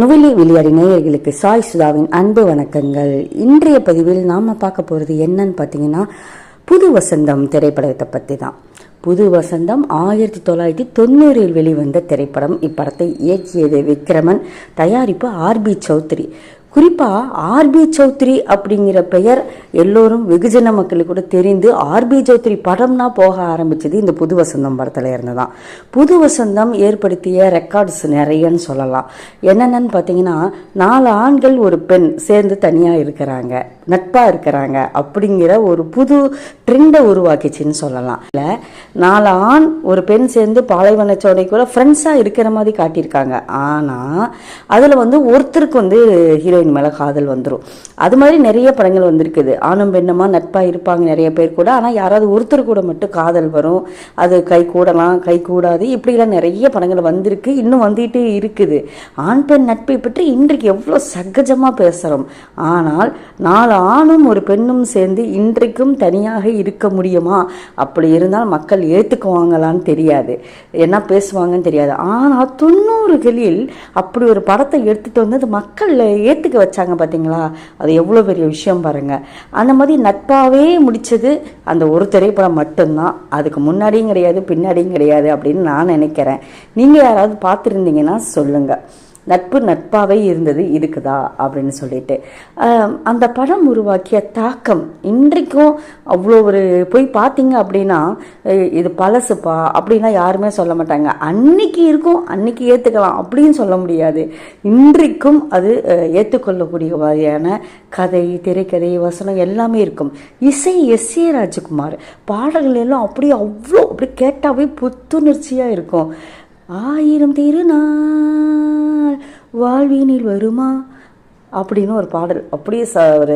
நுவிலி விளையாடி நேயர்களுக்கு சாய் சுதாவின் அன்பு வணக்கங்கள். இன்றைய பதிவில் நாம் பார்க்க போகிறது என்னன்னு பார்த்தீங்கன்னா, புது வசந்தம் திரைப்படத்தை பற்றி தான். புது வசந்தம் 1990 வெளிவந்த திரைப்படம். இப்படத்தை இயக்கியது விக்ரமன், தயாரிப்பு ஆர்பி சௌத்ரி. குறிப்பாக ஆர்பி சௌத்ரி அப்படிங்கிற பெயர் எல்லோரும் வெகுஜன மக்களுக்கு கூட தெரிந்து ஆர்பி சௌத்ரி படம்னா போக ஆரம்பிச்சது இந்த புது வசந்தம் படத்தில் இருந்து தான். புது வசந்தம் ஏற்படுத்திய ரெக்கார்ட்ஸ் நிறையன்னு சொல்லலாம். என்னென்னு பார்த்தீங்கன்னா, 4 ஆண்கள் ஒரு பெண் சேர்ந்து தனியாக இருக்கிறாங்க, நட்பாக இருக்கிறாங்க அப்படிங்கிற ஒரு புது ட்ரெண்டை உருவாக்கிச்சின்னு சொல்லலாம். இல்லை, 4 ஆண் ஒரு பெண் சேர்ந்து பாலைவன சோடை கூட ஃப்ரெண்ட்ஸாக இருக்கிற மாதிரி காட்டியிருக்காங்க. ஆனால் அதில் ஒருத்தருக்கு ஹீரோயின் மேலே காதல் வந்துடும். அது மாதிரி நிறைய படங்கள் வந்திருக்குது. ஆணும் பெண்ணுமா நட்பாக இருப்பாங்க நிறைய பேர் கூட, ஆனால் யாராவது ஒருத்தர் கூட மட்டும் காதல் வரும். அது கை கூடலாம், கை கூடாது, இப்படிலாம் நிறைய படங்கள் வந்திருக்கு, இன்னும் வந்துகிட்டே இருக்குது. ஆண் பெண் நட்பை பற்றி இன்றைக்கு எவ்வளோ சகஜமாக பேசுகிறோம். ஆனால் 4 ஆணும் ஒரு பெண்ணும் சேர்ந்து இன்றைக்கும் தனியாக இருக்க முடியுமா? அப்படி இருந்தால் மக்கள் ஏற்றுக்குவாங்களான்னு தெரியாது, என்ன பேசுவாங்கன்னு தெரியாது. ஆனால் 90களில் அப்படி ஒரு படத்தை எடுத்துகிட்டு வந்து அது மக்கள் ஏற்றுக்க வச்சாங்க. பார்த்தீங்களா, அது எவ்வளோ பெரிய விஷயம் பாருங்க. அந்த மாதிரி நட்பாகவே முடிச்சது அந்த ஒரு திரைப்படம் மட்டும்தான். அதுக்கு முன்னாடியும் கிடையாது, பின்னாடியும் கிடையாது அப்படின்னு நான் நினைக்கிறேன். நீங்கள் யாராவது பார்த்துருந்தீங்கன்னா சொல்லுங்கள், நட்பு நட்பாகவே இருந்தது இருக்குதா அப்படின்னு சொல்லிட்டு. அந்த படம் உருவாக்கிய தாக்கம் இன்றைக்கும் அவ்வளோ ஒரு போய் பார்த்தீங்க அப்படின்னா, இது பழசுப்பா அப்படின்னா யாருமே சொல்ல மாட்டாங்க. அன்னைக்கு இருக்கும், அன்னைக்கு ஏற்றுக்கலாம் அப்படின்னு சொல்ல முடியாது. இன்றைக்கும் அது ஏற்றுக்கொள்ளக்கூடிய மாதிரியான கதை, திரைக்கதை, வசனம் எல்லாமே இருக்கும். இசை S.A. ராஜகுமார். பாடல்கள் எல்லாம் அப்படியே அப்படியே கேட்டாவே புத்துணர்ச்சியாக இருக்கும். 1000 திருநாள் வாழ்வினில் வருமா அப்படின்னு ஒரு பாடல், அப்படியே ஒரு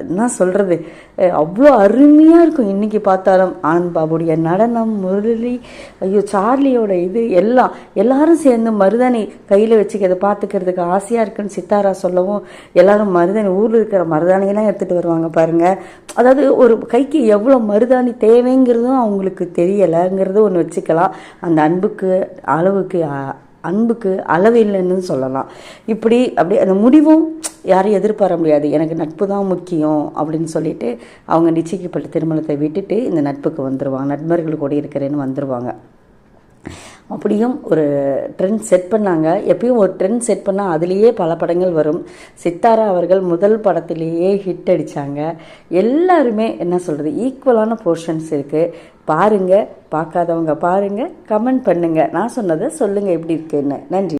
என்ன சொல்கிறது, அவ்வளோ அருமையாக இருக்கும். இன்றைக்கி பார்த்தாலும் ஆனந்த் பாபுடைய நடனம், முரளி, ஐயோ சார்லியோட இது எல்லாரும் சேர்ந்து மருதாணி கையில் வச்சுக்கிறத பார்த்துக்கிறதுக்கு ஆசையாக இருக்குன்னு சித்தாரா சொல்லவும், எல்லாரும் மருதாணி ஊரில் இருக்கிற மருதாணியெல்லாம் எடுத்துகிட்டு வருவாங்க பாருங்கள். அதாவது ஒரு கைக்கு எவ்வளோ மருதாணி தேவைங்கிறதும் அவங்களுக்கு தெரியலைங்கிறது ஒன்று வச்சுக்கலாம். அந்த அன்புக்கு அளவு இல்லைன்னு சொல்லலாம். இப்படி அப்படி அந்த முடிவும் யாரையும் எதிர்பார்க்க முடியாது. எனக்கு நட்பு தான் முக்கியம் அப்படின்னு சொல்லிட்டு அவங்க நிச்சயிக்கப்பட்ட திருமணத்தை விட்டுட்டு இந்த நட்புக்கு வந்துடுவாங்க, நண்பர்கள் கூட இருக்கிறேன்னு வந்துடுவாங்க. அப்படியும் ஒரு ட்ரெண்ட் செட் பண்ணாங்க. எப்பயும் ஒரு ட்ரெண்ட் செட் பண்ணால் அதுலேயே பல படங்கள் வரும். சித்தாரா அவர்கள் முதல் படத்திலேயே ஹிட் அடித்தாங்க. எல்லாருமே என்ன சொல்கிறது, ஈக்குவலான போர்ஷன்ஸ் இருக்குது. பாருங்கள், பார்க்காதவங்க பாருங்கள், கமெண்ட் பண்ணுங்கள், நான் சொன்னதை சொல்லுங்கள் எப்படி இருக்குன்னு. நன்றி.